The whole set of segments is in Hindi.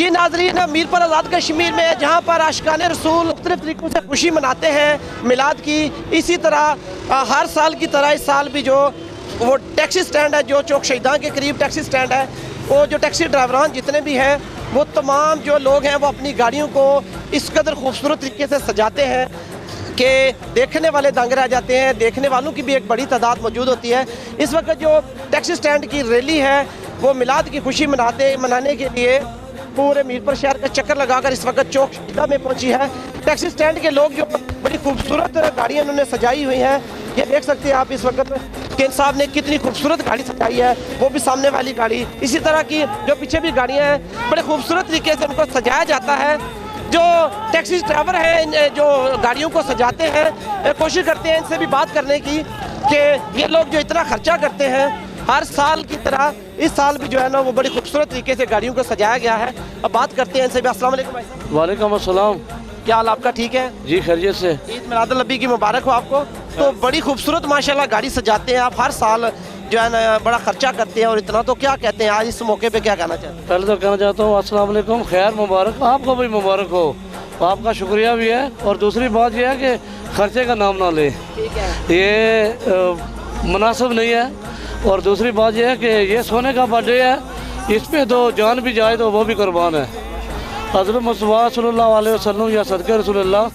जी नाजरीन, मीरपुर आज़ाद कश्मीर में जहाँ पर आशिकान रसूल मुख्तलिफ तरीक़ों से खुशी मनाते हैं मिलाद की, इसी तरह हर साल की तरह इस साल भी जो वो टैक्सी स्टैंड है, जो चौक शहीदां के करीब टैक्सी स्टैंड है, वो जो टैक्सी ड्राइवरान जितने भी हैं वो तमाम जो लोग हैं वो अपनी गाड़ियों को इस कदर खूबसूरत तरीके से सजाते हैं कि देखने वाले दंग रह जाते हैं। देखने वालों की भी एक बड़ी तादाद मौजूद होती है। इस वक्त जो टैक्सी स्टैंड की रैली है वो मिलाद की खुशी मनाने के लिए पूरे मीरपुर शहर का चक्कर लगाकर इस वक्त चौक शहीदां में पहुंची है। टैक्सी स्टैंड के लोग जो बड़ी खूबसूरत गाड़ियाँ उन्होंने सजाई हुई हैं, ये देख सकते हैं आप इस वक्त केन साहब ने कितनी खूबसूरत गाड़ी सजाई है, वो भी सामने वाली गाड़ी। इसी तरह की जो पीछे भी गाड़ियाँ हैं बड़े खूबसूरत तरीके से उनको सजाया जाता है। जो टैक्सी ड्राइवर हैं जो गाड़ियों को सजाते हैं, कोशिश करते हैं इनसे भी बात करने की कि ये लोग जो इतना खर्चा करते हैं हर साल की तरह इस साल भी जो है ना वो बड़ी खूबसूरत तरीके से गाड़ियों को सजाया गया है। अब बात करते हैं इनसे भी। अस्सलाम वालेकुम भाई साहब। वालेकुम अस्सलाम। क्या हाल आपका? ठीक है जी, खैरियत से। ईद मिलादुल नबी की मुबारक हो आपको। तो बड़ी खूबसूरत माशाल्लाह गाड़ी सजाते हैं आप, हर साल जो है ना बड़ा खर्चा करते हैं और इतना, तो क्या कहते हैं आज इस मौके पे क्या कहना चाहते हैं? पहले तो कहना चाहता हूँ अस्सलाम वालेकुम, खैर मुबारक, आपको भी मुबारक हो, आपका शुक्रिया भी है। और दूसरी बात यह है कि खर्चे का नाम ना ले, ठीक है, ये मुनासिब नहीं है। और दूसरी बात यह है कि ये सोने का बर्थडे है, इस पे तो जान भी जाए तो वो भी कुर्बान है। हज़रत मुस्तफ़ा सल्लल्लाहु अलैहि वसल्लम या सदके रसूलुल्लाह,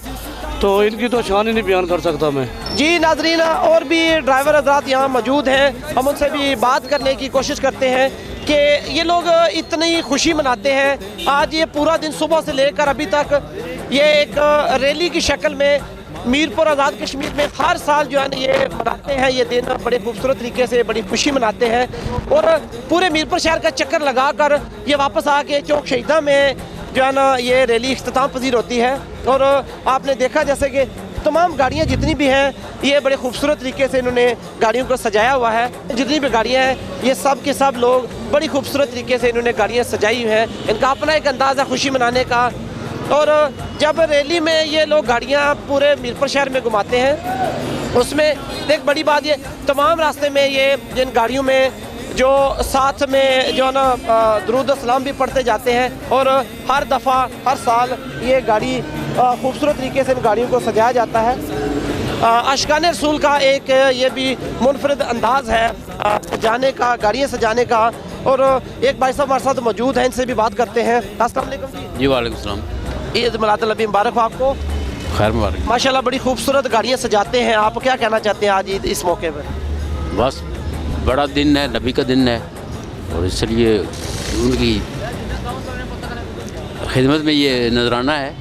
तो इनकी तो शान ही नहीं बयान कर सकता मैं। जी नाजरीन, और भी ड्राइवर हज़रात यहाँ मौजूद हैं, हम उनसे भी बात करने की कोशिश करते हैं कि ये लोग इतनी खुशी मनाते हैं। आज ये पूरा दिन सुबह से लेकर अभी तक ये एक रैली की शक्ल में मीरपुर आज़ाद कश्मीर में हर साल जो है ना ये मनाते हैं। ये दिन बड़े खूबसूरत तरीके से बड़ी खुशी मनाते हैं और पूरे मीरपुर शहर का चक्कर लगाकर ये वापस आके चौक शहीदां में जो है ना ये रैली इख्तिताम पजीर होती है। और आपने देखा जैसे कि तमाम गाड़ियाँ जितनी भी हैं ये बड़े खूबसूरत तरीके से इन्होंने गाड़ियों को सजाया हुआ है। जितनी भी गाड़ियाँ हैं ये सब के सब लोग बड़ी खूबसूरत तरीके से इन्होंने गाड़ियाँ सजाई हुई हैं। इनका अपना एक अंदाज़ है खुशी मनाने का। और जब रैली में ये लोग गाड़ियाँ पूरे मीरपुर शहर में घुमाते हैं, उसमें एक बड़ी बात ये तमाम रास्ते में ये जिन गाड़ियों में जो साथ में जो है ना दुरूद सलाम भी पढ़ते जाते हैं। और हर दफ़ा हर साल ये गाड़ी खूबसूरत तरीके से इन गाड़ियों को सजाया जाता है। आशिकान रसूल का एक ये भी मुनफरद अंदाज़ है सजाने का, गाड़ियाँ सजाने का। और एक भाई साहब हमारे साथ मौजूद हैं, इनसे भी बात करते हैं। अस्सलाम वालेकुम जी। जी वालेकुम सलाम। ईद मिलादुल नबी मुबारक हो आपको। खैर मुबारक। माशाल्लाह बड़ी खूबसूरत गाड़ियाँ सजाते हैं, आप क्या कहना चाहते हैं आज इस मौके पर? बस बड़ा दिन है, नबी का दिन है और इसलिए उनकी खिदमत में ये नजराना है।